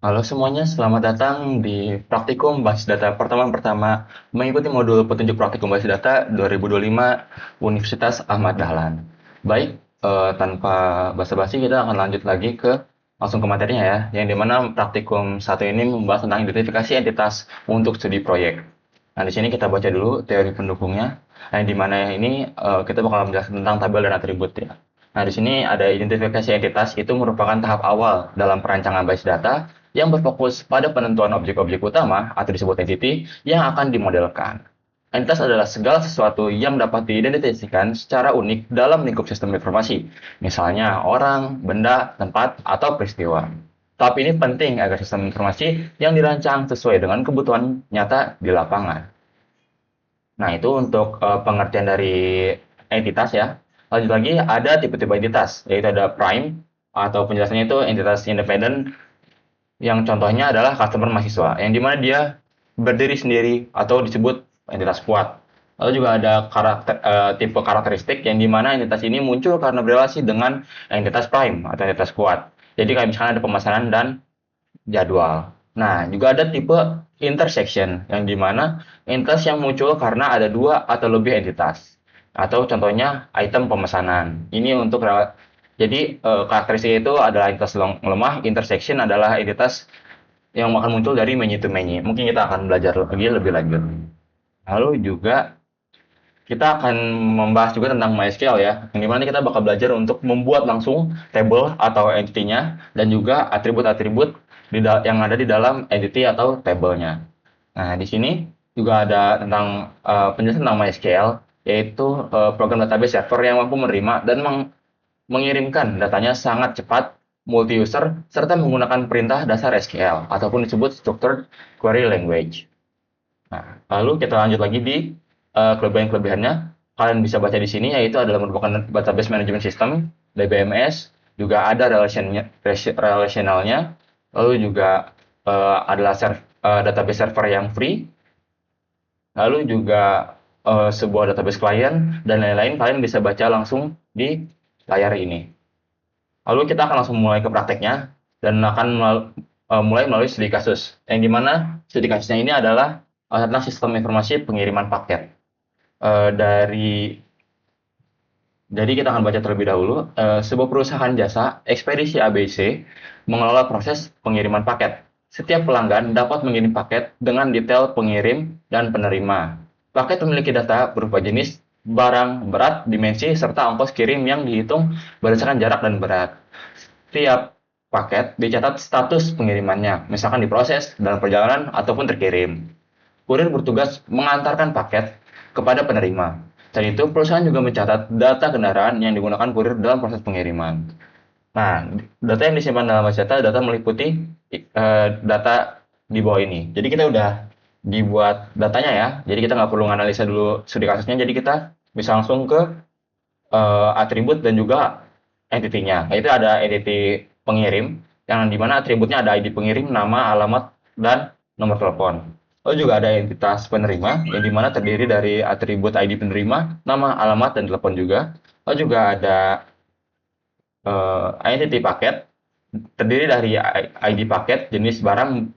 Halo semuanya, selamat datang di Praktikum Basis Data pertemuan pertama mengikuti modul petunjuk Praktikum Basis Data 2025 Universitas Ahmad Dahlan. Baik, tanpa basa-basi kita akan lanjut lagi langsung ke materinya ya, yang dimana Praktikum satu ini membahas tentang identifikasi entitas untuk studi proyek. Nah, di sini kita baca dulu teori pendukungnya, yang dimana ini kita bakal menjelaskan tentang tabel dan atribut ya. Nah, di sini ada identifikasi entitas itu merupakan tahap awal dalam perancangan basis data yang berfokus pada penentuan objek-objek utama atau disebut entity yang akan dimodelkan. Entitas adalah segala sesuatu yang dapat diidentifikasikan secara unik dalam lingkup sistem informasi, misalnya orang, benda, tempat, atau peristiwa. Tahap ini penting agar sistem informasi yang dirancang sesuai dengan kebutuhan nyata di lapangan. Nah, itu untuk pengertian dari entitas ya. Lanjut lagi, ada tipe-tipe entitas, yaitu ada prime, atau penjelasannya itu entitas independen, yang contohnya adalah customer mahasiswa, yang dimana dia berdiri sendiri atau disebut entitas kuat. Lalu juga ada tipe karakteristik, yang dimana entitas ini muncul karena berrelasi dengan entitas prime atau entitas kuat. Jadi kayak misalnya ada pemesanan dan jadwal. Nah, juga ada tipe intersection, yang dimana entitas yang muncul karena ada dua atau lebih entitas. Atau contohnya item pemesanan. Ini untuk jadi karakteristik itu adalah entitas lemah, intersection adalah entitas yang akan muncul dari many to many. Mungkin kita akan belajar lagi lebih lanjut. Lalu juga kita akan membahas juga tentang MySQL ya, yang dimana kita bakal belajar untuk membuat langsung table atau entity-nya dan juga atribut-atribut yang ada di dalam entity atau table-nya. Nah, di sini juga ada tentang penjelasan tentang MySQL, yaitu program database server yang mampu menerima dan mengirimkan datanya sangat cepat, multi-user, serta menggunakan perintah dasar SQL ataupun disebut Structured Query Language. Nah, lalu kita lanjut lagi di kelebihan-kelebihannya. Kalian bisa baca di sini, yaitu adalah merupakan database management system, DBMS, juga ada relationalnya, lalu juga adalah database server yang free, lalu juga sebuah database client, dan lain-lain. Kalian bisa baca langsung di layar ini. Lalu kita akan langsung mulai ke prakteknya, dan akan mulai melalui studi kasus, yang dimana studi kasusnya ini adalah tentang sistem informasi pengiriman paket. Eh, dari jadi kita akan baca terlebih dahulu. Sebuah perusahaan jasa ekspedisi ABC mengelola proses pengiriman paket. Setiap pelanggan dapat mengirim paket dengan detail pengirim dan penerima. Paket memiliki data berupa jenis, barang, berat, dimensi, serta ongkos kirim yang dihitung berdasarkan jarak dan berat. Setiap paket dicatat status pengirimannya, misalkan diproses, dalam perjalanan, ataupun terkirim. Kurir bertugas mengantarkan paket kepada penerima. Selain itu, perusahaan juga mencatat data kendaraan yang digunakan kurir dalam proses pengiriman. Nah, data yang disimpan dalam base data meliputi data di bawah ini. Jadi kita udah dibuat datanya ya. Jadi kita nggak perlu analisa dulu studi kasusnya. Jadi kita bisa langsung ke atribut dan juga entity-nya. Nah, itu ada entity pengirim, yang dimana atributnya ada ID pengirim, nama, alamat, dan nomor telepon. Lalu juga ada entitas penerima, yang dimana terdiri dari atribut ID penerima, nama, alamat, dan telepon juga. Lalu juga ada entity paket, terdiri dari ID paket, jenis barang,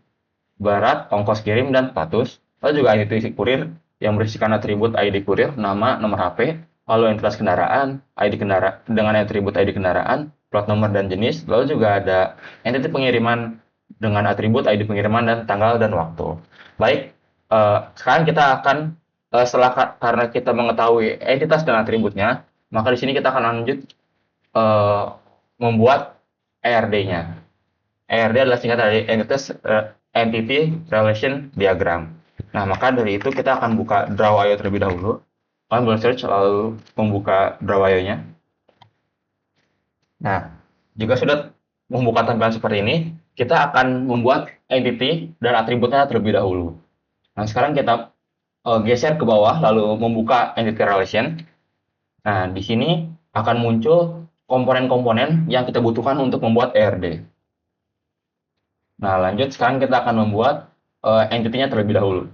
berat, ongkos kirim, dan status. Lalu juga identitas kurir yang berisikan atribut ID kurir, nama, nomor HP, lalu entitas kendaraan, ID kendaraan dengan atribut ID kendaraan, plat nomor dan jenis. Lalu juga ada entitas pengiriman dengan atribut ID pengiriman dan tanggal dan waktu. Baik, sekarang kita akan karena kita mengetahui entitas dan atributnya, maka di sini kita akan lanjut eh, membuat ERD-nya. ERD adalah singkat dari Entity Relation Diagram. Nah, maka dari itu kita akan buka Draw.io terlebih dahulu. Kalian boleh search lalu membuka Draw.io-nya. Nah, jika sudah membuka tampilan seperti ini, kita akan membuat entity dan atributnya terlebih dahulu. Nah, sekarang kita geser ke bawah lalu membuka entity relation. Nah, di sini akan muncul komponen-komponen yang kita butuhkan untuk membuat ERD. Nah, lanjut sekarang kita akan membuat entity-nya terlebih dahulu.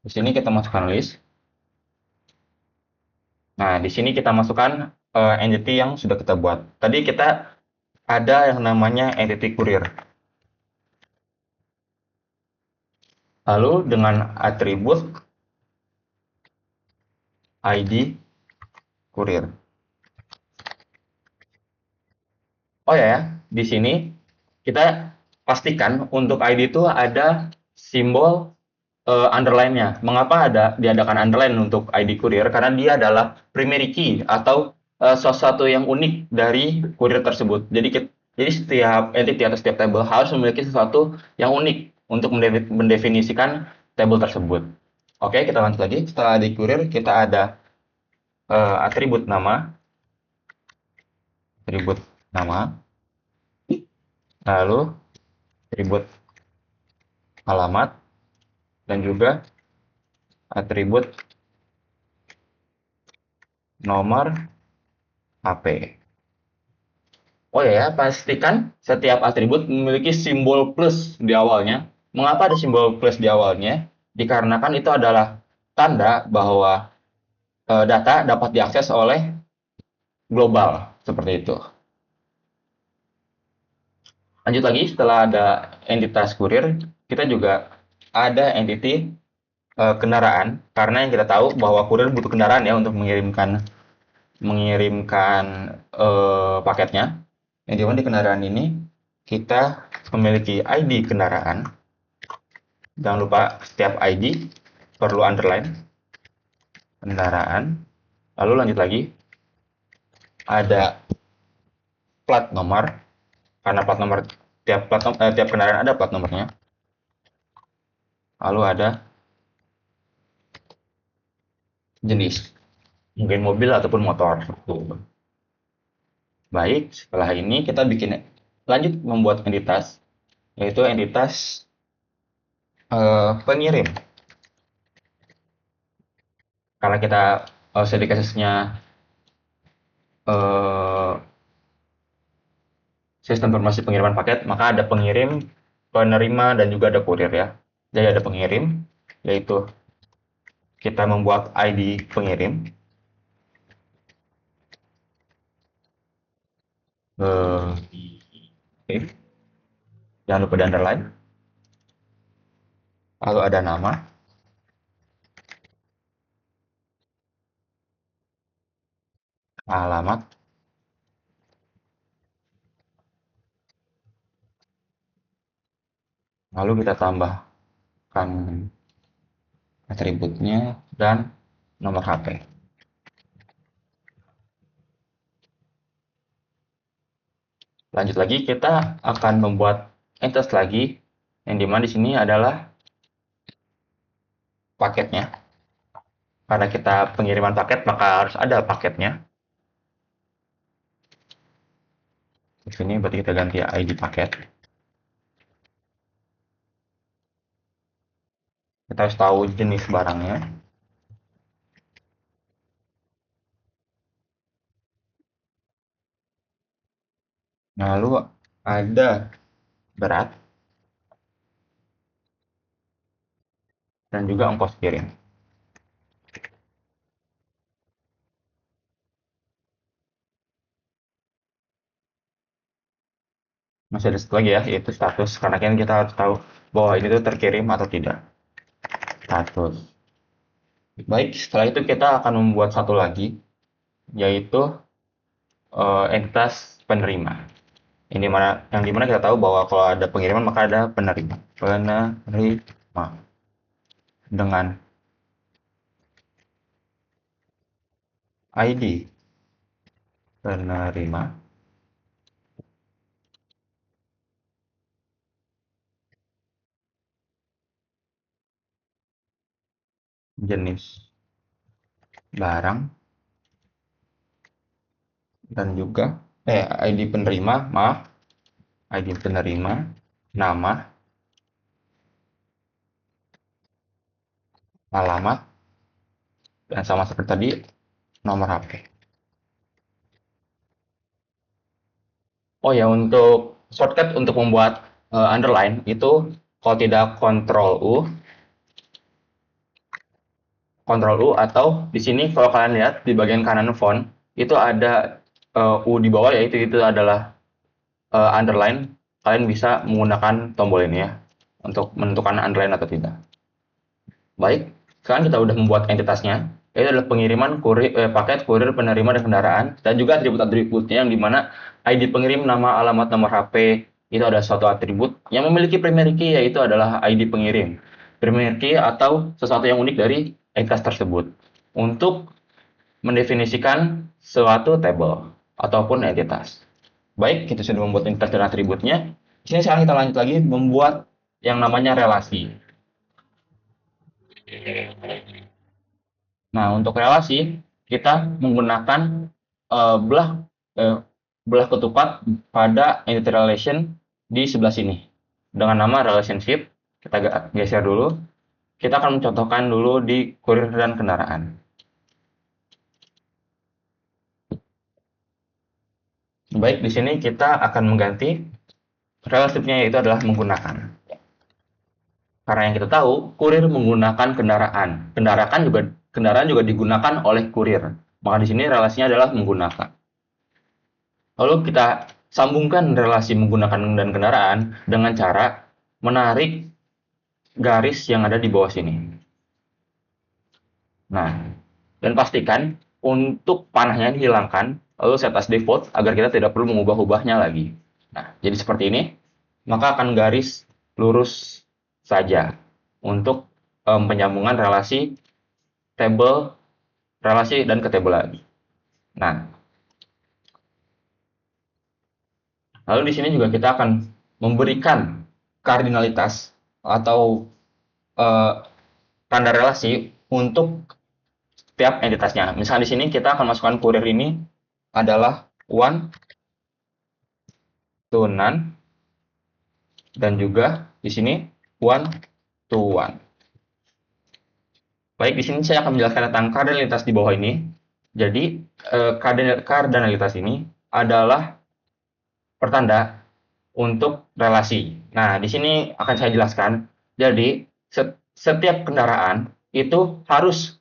Di sini kita masukkan list. Nah, di sini kita masukkan entity yang sudah kita buat. Tadi kita ada yang namanya entity kurir. Lalu dengan atribut ID kurir. Oh ya, di sini kita pastikan untuk ID itu ada simbol underline-nya. Mengapa diadakan underline untuk ID kurir? Karena dia adalah primary key atau sesuatu yang unik dari kurir tersebut. Jadi setiap entity atau setiap table harus memiliki sesuatu yang unik untuk mendefinisikan table tersebut. Oke, kita lanjut lagi. Setelah ID kurir, kita ada atribut nama, atribut nama, lalu atribut alamat, dan juga atribut nomor HP. Oh ya, pastikan setiap atribut memiliki simbol plus di awalnya. Mengapa ada simbol plus di awalnya? Dikarenakan itu adalah tanda bahwa data dapat diakses oleh global, seperti itu. Lanjut lagi, setelah ada entitas kurir, kita juga ada entity kendaraan, karena yang kita tahu bahwa kurir butuh kendaraan ya untuk mengirimkan mengirimkan paketnya. Yang dimana di kendaraan ini kita memiliki ID kendaraan. Jangan lupa setiap ID perlu underline kendaraan. Lalu lanjut lagi, ada plat nomor, karena plat nomor tiap kendaraan ada plat nomornya. Lalu ada jenis, mungkin mobil ataupun motor. Baik, setelah ini kita lanjut membuat entitas, yaitu entitas pengirim. Karena kita studi kasusnya eh, sistem informasi pengiriman paket, maka ada pengirim, penerima, dan juga ada kurir ya. Jadi ada pengirim, yaitu kita membuat ID pengirim. Oke. Jangan lupa di underline. Lalu ada nama, alamat, lalu kita tambahkan atributnya dan nomor HP. Lanjut lagi, kita akan membuat entitas lagi, yang dimana di sini adalah paketnya. Karena kita pengiriman paket, maka harus ada paketnya. Di sini berarti kita ganti ID paket. Kita harus tahu jenis barangnya. Lalu ada berat dan juga ongkos kirim. Masih ada satu lagi ya, yaitu status. Karena kan kita harus tahu bahwa ini tuh terkirim atau tidak. Status. Baik, setelah itu kita akan membuat satu lagi, yaitu entitas penerima. Yang dimana kita tahu bahwa kalau ada pengiriman maka ada penerima. Penerima dengan ID penerima jenis barang dan juga ID penerima, maaf, ID penerima, nama, alamat, dan sama seperti tadi nomor HP. Oh ya, untuk shortcut untuk membuat underline itu kalau tidak Ctrl U atau di sini kalau kalian lihat di bagian kanan font itu ada U di bawah, yaitu itu adalah underline. Kalian bisa menggunakan tombol ini ya untuk menentukan underline atau tidak. Baik, sekarang kita udah membuat entitasnya. Itu adalah pengiriman paket kurir penerima dan kendaraan dan juga atribut-atributnya yang dimana ID pengirim, nama, alamat, nomor HP itu ada suatu atribut yang memiliki primary key yaitu adalah ID pengirim. Primary key atau sesuatu yang unik dari entitas tersebut untuk mendefinisikan suatu table ataupun entitas. Baik, kita sudah membuat entitas dan atributnya. Di sini sekarang kita lanjut lagi membuat yang namanya relasi. Nah, untuk relasi kita menggunakan belah eh, belah ketupat pada entity relation di sebelah sini dengan nama relationship. Kita geser dulu. Kita akan mencontohkan dulu di kurir dan kendaraan. Baik, di sini kita akan mengganti relationship-nya yaitu adalah menggunakan. Karena yang kita tahu, kurir menggunakan kendaraan. Kendaraan juga digunakan oleh kurir. Maka di sini relasinya adalah menggunakan. Lalu kita sambungkan relasi menggunakan dan kendaraan dengan cara menarik garis yang ada di bawah sini. Nah, dan pastikan untuk panahnya dihilangkan, lalu set as default agar kita tidak perlu mengubah-ubahnya lagi. Nah, jadi seperti ini, maka akan garis lurus saja untuk penyambungan relasi table, relasi dan ke table lagi. Nah, lalu di sini juga kita akan memberikan kardinalitas atau eh, tanda relasi untuk tiap entitasnya. Misalnya di sini kita akan masukkan kurir ini adalah one to none dan juga di sini one to one. Baik, di sini saya akan menjelaskan tentang kardinalitas di bawah ini. Jadi kardinalitas ini adalah pertanda untuk relasi. Nah, di sini akan saya jelaskan. Jadi, setiap kendaraan itu harus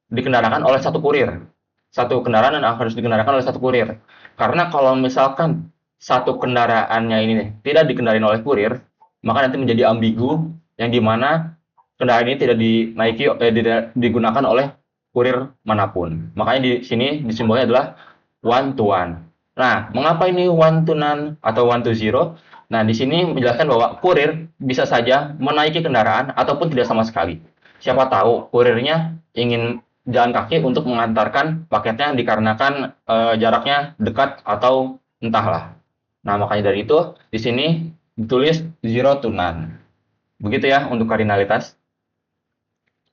dikendarakan oleh satu kurir. Satu kendaraan dan harus dikendarakan oleh satu kurir. Karena kalau misalkan satu kendaraannya ini tidak dikendarain oleh kurir, maka nanti menjadi ambigu yang dimana kendaraan ini tidak tidak digunakan oleh kurir manapun. Makanya di sini simbolnya adalah one to one. Nah, mengapa ini one to none atau one to zero? Nah, di sini menjelaskan bahwa kurir bisa saja menaiki kendaraan ataupun tidak sama sekali. Siapa tahu kurirnya ingin jalan kaki untuk mengantarkan paketnya dikarenakan jaraknya dekat atau entahlah. Nah, makanya dari itu di sini ditulis zero to none. Begitu ya untuk kardinalitas.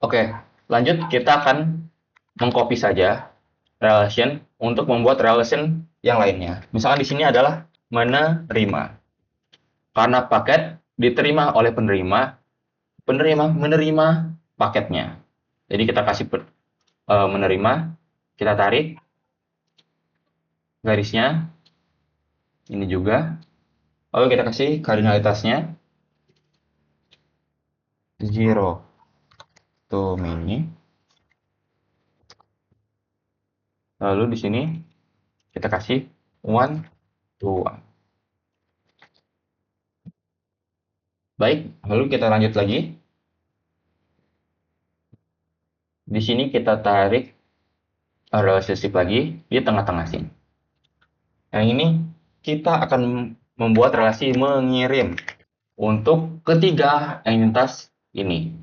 Oke, lanjut kita akan mengcopy saja relation untuk membuat relation yang lainnya. Misalkan di sini adalah menerima. Karena paket diterima oleh penerima, penerima menerima paketnya. Jadi kita kasih menerima, kita tarik garisnya, ini juga. Lalu kita kasih kardinalitasnya 0 to mini. Lalu di sini kita kasih 1 to 1. Baik, lalu kita lanjut lagi. Di sini kita tarik relationship lagi di tengah-tengah sini. Yang ini kita akan membuat relasi mengirim untuk ketiga entitas ini.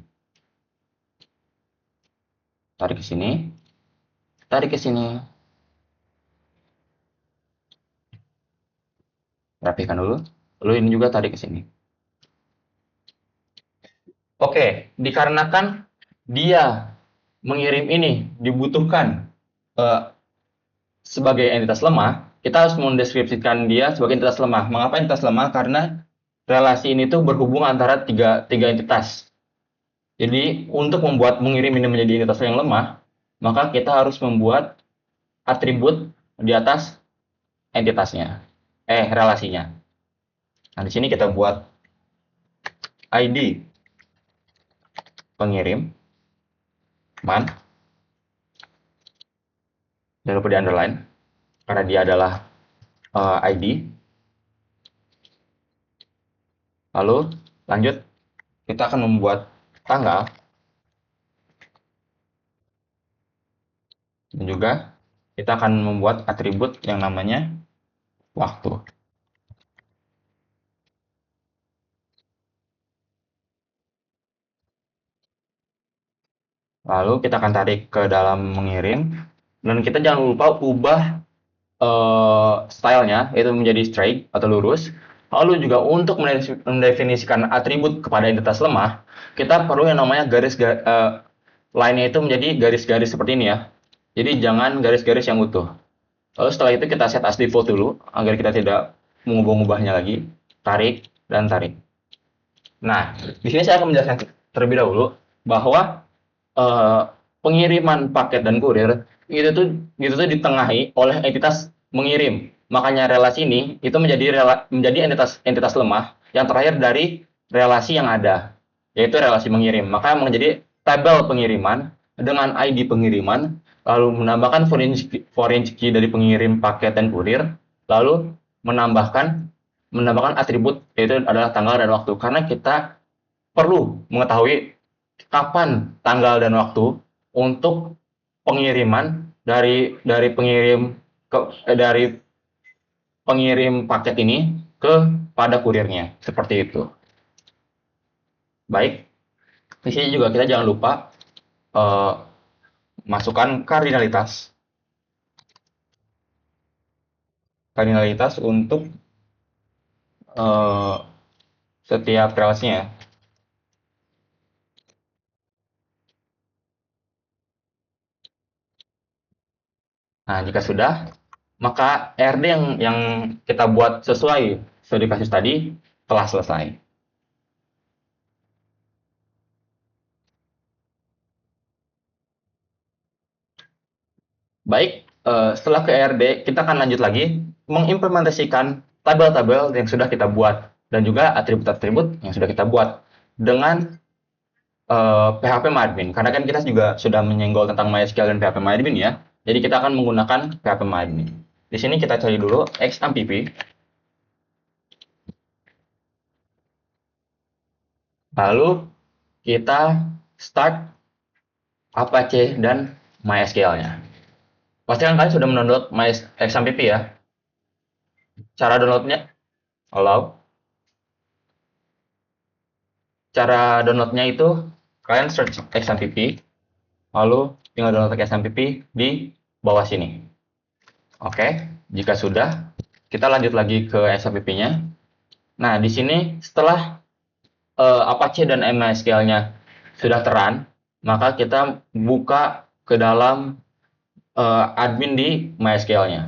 Tarik ke sini, tarik ke sini. Rapikan dulu. Lalu ini juga tarik ke sini. Oke, dikarenakan dia mengirim ini dibutuhkan eh, sebagai entitas lemah, kita harus mendeskripsikan dia sebagai entitas lemah. Mengapa entitas lemah? Karena relasi ini tuh berhubung antara tiga entitas. Jadi untuk membuat mengirim ini menjadi entitas yang lemah, maka kita harus membuat atribut di atas entitasnya, relasinya. Nah, di sini kita buat ID pengirim, man, jangan lupa di underline, karena dia adalah ID. Lalu lanjut, kita akan membuat tanggal Dan juga kita akan membuat atribut yang namanya waktu. Lalu kita akan tarik ke dalam mengirim. Dan kita jangan lupa ubah stylenya, itu menjadi straight atau lurus. Lalu juga untuk mendefinisikan atribut kepada entitas lemah, kita perlu yang namanya line-nya itu menjadi garis-garis seperti ini ya. Jadi jangan garis-garis yang utuh. Lalu setelah itu kita set as default dulu, agar kita tidak mengubah-ubahnya lagi. Tarik dan tarik. Nah, di sini saya akan menjelaskan terlebih dahulu bahwa eh, pengiriman paket dan kurir itu tuh ditengahi oleh entitas mengirim. Makanya relasi ini itu menjadi entitas lemah yang terakhir dari relasi yang ada, yaitu relasi mengirim. Maka menjadi tabel pengiriman dengan ID pengiriman, lalu menambahkan foreign key dari pengirim paket dan kurir, lalu menambahkan menambahkan atribut yaitu adalah tanggal dan waktu, karena kita perlu mengetahui kapan tanggal dan waktu untuk pengiriman dari pengirim paket ini kepada kurirnya, seperti itu. Baik, di sini juga kita jangan lupa eh, masukkan kardinalitas untuk eh, setiap relasinya. Nah, jika sudah, maka RD yang kita buat sesuai studi kasus tadi telah selesai. Baik, setelah ke RD, kita akan lanjut lagi mengimplementasikan tabel-tabel yang sudah kita buat dan juga atribut-atribut yang sudah kita buat dengan PHP MyAdmin. Karena kan kita juga sudah menyenggol tentang MySQL dan PHP MyAdmin ya. Jadi kita akan menggunakan PHP MyAdmin. Di sini kita cari dulu XAMPP, lalu kita start Apache dan MySQL-nya. Pastikan kalian sudah mendownload XAMPP ya. Cara downloadnya, halo. Cara downloadnya itu kalian search XAMPP, lalu tinggal download XAMPP di bawah sini. Oke, jika sudah, kita lanjut lagi ke XAMPP-nya. Nah, di sini setelah Apache dan MySQL-nya sudah terun, maka kita buka ke dalam admin di MySQL-nya.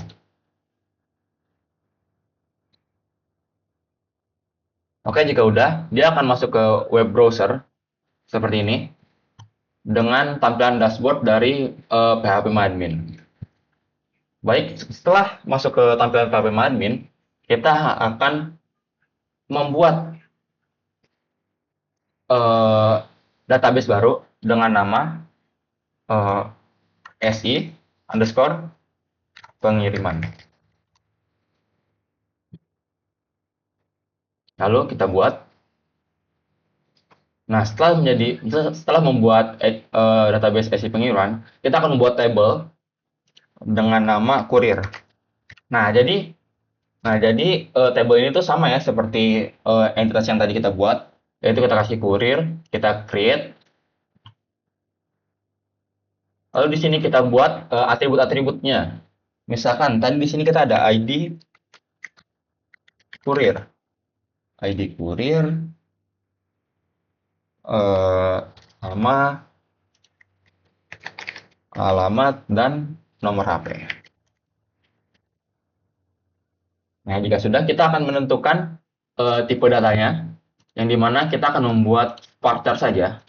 Oke, jika udah, dia akan masuk ke web browser seperti ini dengan tampilan dashboard dari PHP Baik, setelah masuk ke tampilan PHP kita akan membuat eh, database baru dengan nama eh, SI underscore pengiriman. Lalu kita buat. Nah, setelah membuat database SI pengiriman, kita akan membuat table dengan nama kurir. Nah, jadi table ini tuh sama ya seperti entitas yang tadi kita buat, yaitu kita kasih kurir, kita create. Lalu di sini kita buat atribut-atributnya. Misalkan tadi di sini kita ada kurir, ID kurir, eh, nama, alamat, dan nomor HP. Nah, jika sudah, kita akan menentukan tipe datanya, yang dimana kita akan membuat varchar saja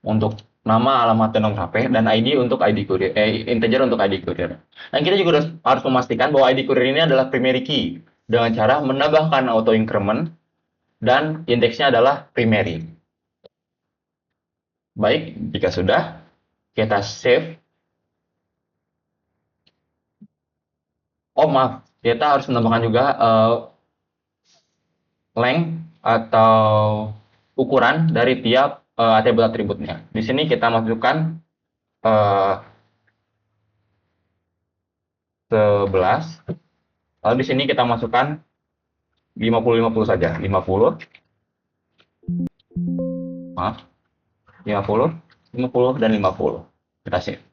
untuk nama, alamat, dan nomor HP, dan ID untuk ID kurir, integer untuk ID kurir. Dan kita juga harus memastikan bahwa ID kurir ini adalah primary key, dengan cara menambahkan auto increment, dan indeksnya adalah primary. Baik, jika sudah, kita save. Oh maaf, kita harus menambahkan juga length atau ukuran dari tiap atribut-atributnya. Di sini kita masukkan uh, 11. Lalu di sini kita masukkan 50 saja. 50, maaf, 50, 50 dan 50. Kita save.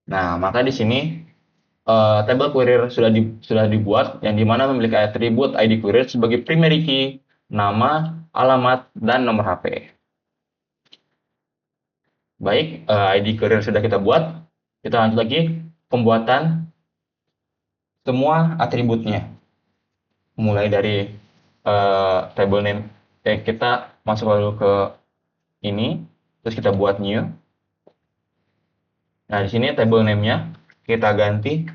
Nah, maka di sini table query sudah dibuat yang dimana memiliki atribut ID query sebagai primary key, nama, alamat, dan nomor HP. Baik, ID query sudah kita buat. Kita lanjut lagi pembuatan semua atributnya. Mulai dari table name, kita masuk lalu ke ini, terus kita buat new. Nah, di sini table name-nya kita ganti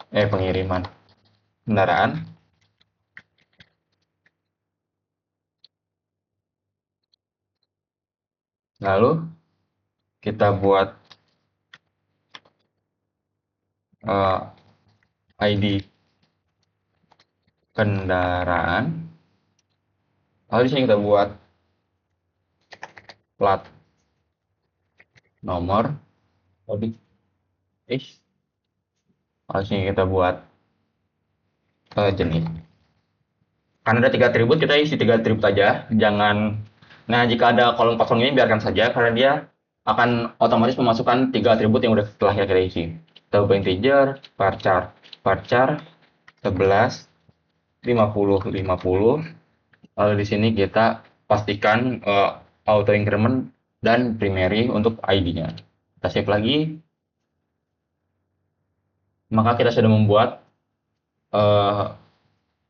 pengiriman kendaraan. Lalu kita buat ID kendaraan. Lalu di sini kita buat plat nomor. Lalu sini kita buat jenis. Karena ada 3 atribut, kita isi 3 atribut aja. Jangan. Nah, jika ada kolom kosong ini biarkan saja karena dia akan otomatis memasukkan 3 atribut yang udah telah kita isi. Kita ubah integer, varchar, varchar 11, 50, 50. Lalu di sini kita pastikan auto increment dan primary untuk ID-nya. Kita save lagi. Maka kita sudah membuat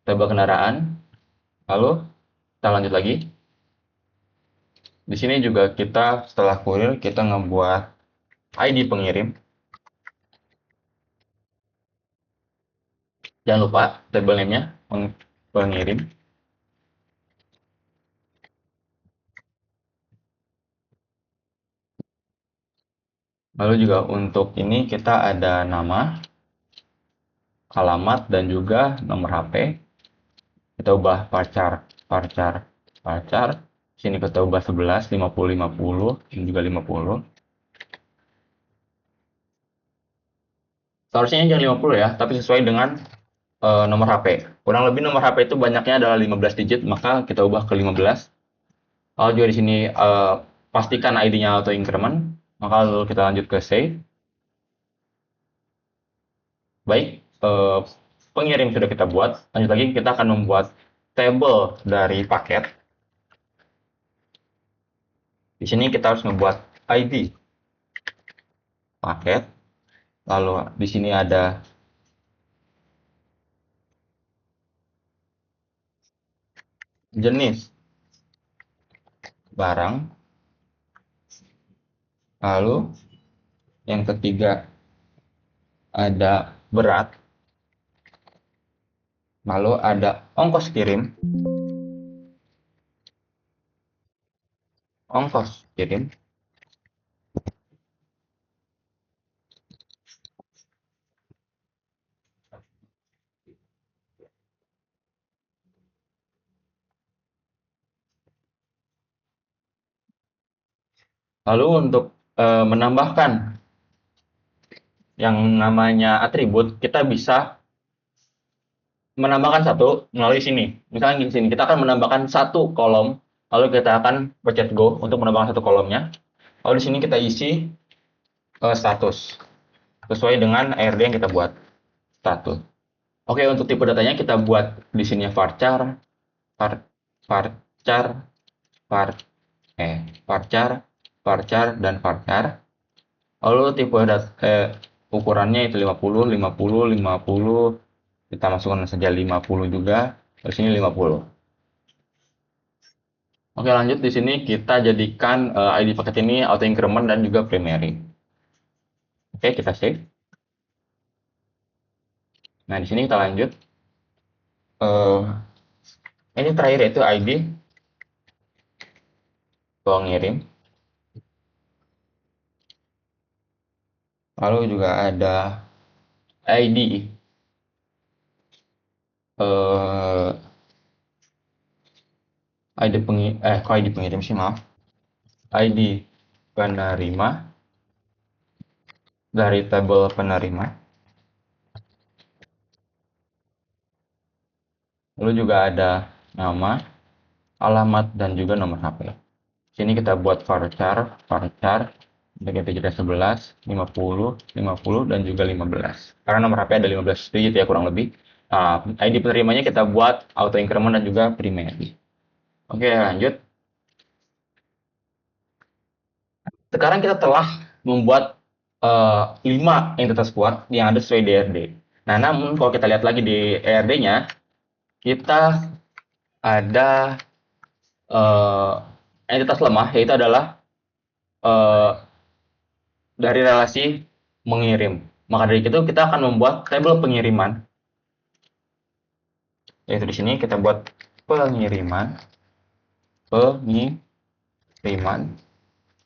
tabel kendaraan. Lalu kita lanjut lagi. Di sini juga kita setelah kurir kita ngebuat ID pengirim. Jangan lupa table name-nya pengirim. Lalu juga untuk ini kita ada nama, alamat, dan juga nomor HP. Kita ubah varchar, varchar, varchar. Sini kita ubah 11, 50, 50, ini juga 50. Seharusnya jangan 50 ya, tapi sesuai dengan nomor HP. Kurang lebih nomor HP itu banyaknya adalah 15 digit, maka kita ubah ke 15. Lalu juga di sini pastikan ID-nya auto increment. Maka lalu kita lanjut ke save. Baik, pengirim sudah kita buat. Lanjut lagi kita akan membuat table dari paket. Di sini kita harus membuat ID paket. Lalu di sini ada jenis barang. Lalu yang ketiga ada berat. Lalu ada ongkos kirim. Ongkos kirim. Lalu untuk menambahkan yang namanya atribut, kita bisa menambahkan satu melalui sini. Misalnya di sini, kita akan menambahkan satu kolom, lalu kita akan pencet go untuk menambahkan satu kolomnya. Lalu di sini kita isi status sesuai dengan ARD yang kita buat status. Oke, untuk tipe datanya kita buat di sini varchar, varchar, varchar, varchar, dan varchar. Lalu tipe ukurannya itu 50, 50, 50. Kita masukkan saja 50 juga. Di sini 50. Oke, lanjut di sini kita jadikan ID paket ini auto increment dan juga primary. Oke, kita save. Nah, di sini kita lanjut. Ini terakhir yaitu ID pengirim. Lalu juga ada ID ID pengirim sih, maaf. ID penerima dari tabel penerima. Lalu juga ada nama, alamat, dan juga nomor HP. Sini kita buat varchar untuk integer 11, 50, 50, dan juga 15. Karena nomor HP ada 15 digit ya kurang lebih. Nah, ID penerimanya kita buat auto increment dan juga primary. Oke, lanjut. Sekarang kita telah membuat 5 entitas kuat yang ada sesuai DRD. Nah, namun kalau kita lihat lagi di ERD-nya, kita ada eh, entitas lemah, yaitu adalah eh, dari relasi mengirim. Maka dari itu kita akan membuat tabel pengiriman, yaitu di sini kita buat pengiriman, pengiriman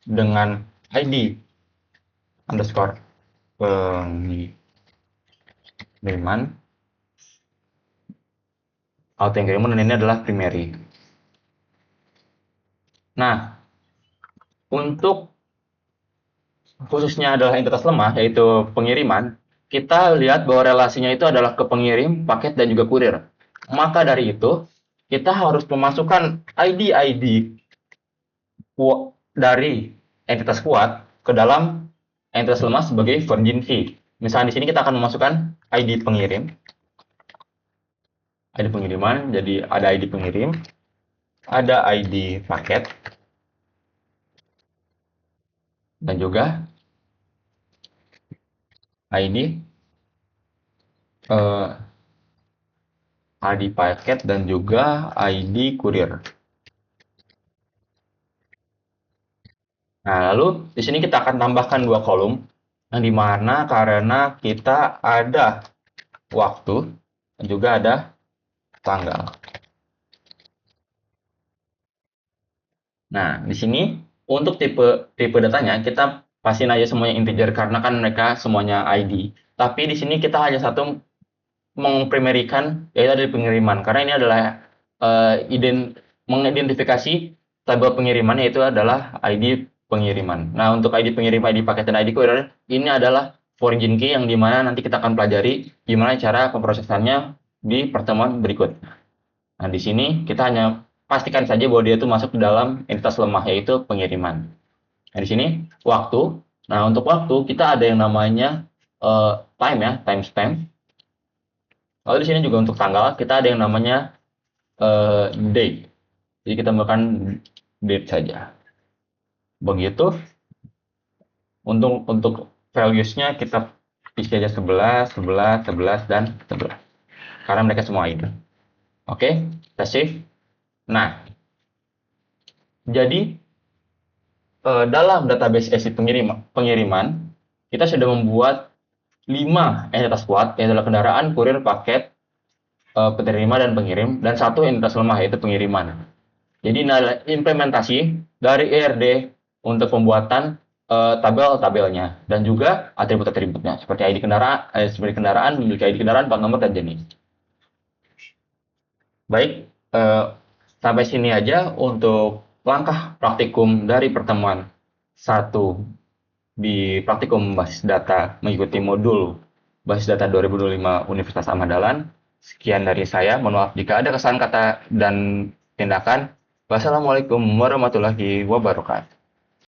dengan ID underscore pengiriman auto increment dan ini adalah primary. Nah, untuk khususnya adalah entitas lemah yaitu pengiriman, kita lihat bahwa relasinya itu adalah ke pengirim, paket dan juga kurir. Maka dari itu, kita harus memasukkan ID-ID dari entitas kuat ke dalam entitas lemah sebagai virgin key. Misalnya di sini kita akan memasukkan ID pengirim, ID pengiriman, jadi ada ID pengirim, ada ID paket, dan juga ID ID paket dan juga ID kurir. Nah, lalu di sini kita akan tambahkan dua kolom yang dimana karena kita ada waktu dan juga ada tanggal. Nah, di sini untuk tipe datanya kita pastiin aja semuanya integer karena kan mereka semuanya ID. Tapi di sini kita hanya satu mengprimerikan yaitu dari pengiriman karena ini adalah mengidentifikasi tabel pengiriman yaitu adalah ID pengiriman. Nah, untuk ID pengirim, ID paket, dan ID courier ini adalah foreign key yang dimana nanti kita akan pelajari gimana cara pemrosesannya di pertemuan berikut. Nah, di sini kita hanya pastikan saja bahwa dia itu masuk ke dalam entitas lemah yaitu pengiriman. Nah, di sini waktu. Nah, untuk waktu kita ada yang namanya time ya, timestamp. Lalu di sini juga untuk tanggal kita ada yang namanya date. Jadi kita menggunakan date saja. Begitu. Untuk values-nya kita isi aja 11, 11, 11, dan 11. Karena mereka semua ID. Oke, kita save. Nah, jadi dalam database SI pengiriman, kita sudah membuat 5 entitas kuat, yaitu adalah kendaraan, kurir, paket, penerima dan pengirim, dan satu entitas lemah, yaitu pengiriman. Jadi ini adalah implementasi dari ERD untuk pembuatan tabel-tabelnya dan juga atribut-atributnya seperti seperti kendaraan, memiliki ID kendaraan, plat nomor dan jenis. Baik, sampai sini aja untuk langkah praktikum dari pertemuan 1 di praktikum basis data mengikuti modul basis data 2025 Universitas Ahmad Dahlan. Sekian dari saya. Mohon maaf jika ada kesalahan kata dan tindakan. Wassalamualaikum warahmatullahi wabarakatuh.